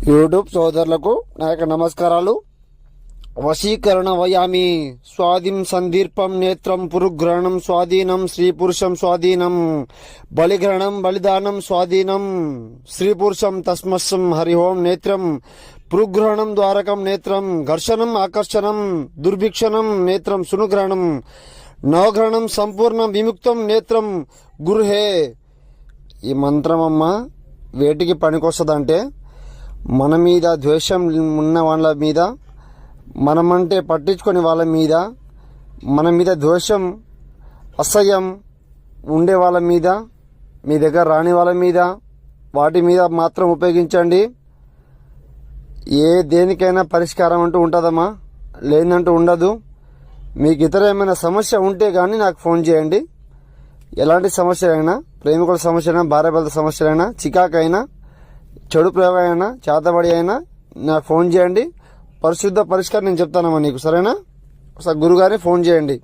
YouTube సోదరులకు నా యొక్క నమస్కారాలు. వశీకరణ వయామి స్వాధీం సందీర్పం నేత్రం పురుగ్రహణం స్వాధీనం స్త్రీ పురుషం స్వాధీనం బలిగ్రహణం బలిదానం స్వాధీనం స్త్రీ పురుషం తస్మస్సం హరి ఓం నేత్రం పురుగ్రహణం ద్వారకం నేత్రం ఘర్షణం ఆకర్షణం దుర్భిక్షణం నేత్రం సునుగ్రహణం నవగ్రహణం సంపూర్ణ విముక్తం నేత్రం గురుహే. ఈ మంత్రం అమ్మ వేటికి పనికొస్తుందంటే మన మీద ద్వేషం ఉన్న వాళ్ళ మీద, మనమంటే పట్టించుకొని వాళ్ళ మీద, మన మీద ద్వేషం అసహ్యం ఉండే వాళ్ళ మీద, మీ దగ్గర రాని వాళ్ళ మీద, వాటి మీద మాత్రం ఉపయోగించండి. దేనికైనా పరిష్కారం అంటూ ఉంటుందమ్మా, లేదంటూ ఉండదు. మీకు ఇతర ఏమైనా సమస్య ఉంటే కానీ నాకు ఫోన్ చేయండి. ఎలాంటి సమస్యలైనా, ప్రేమికుల సమస్యలైనా, భార్యాభర్తల సమస్యలైనా, చికాకైనా, చెడు ప్రయోగం అయినా, చేతబడి అయినా నాకు ఫోన్ చేయండి. పరిశుద్ధ పరిష్కారం నేను చెప్తానమ్మా నీకు, సరేనా? ఒకసారి గురుగారిని ఫోన్ చేయండి.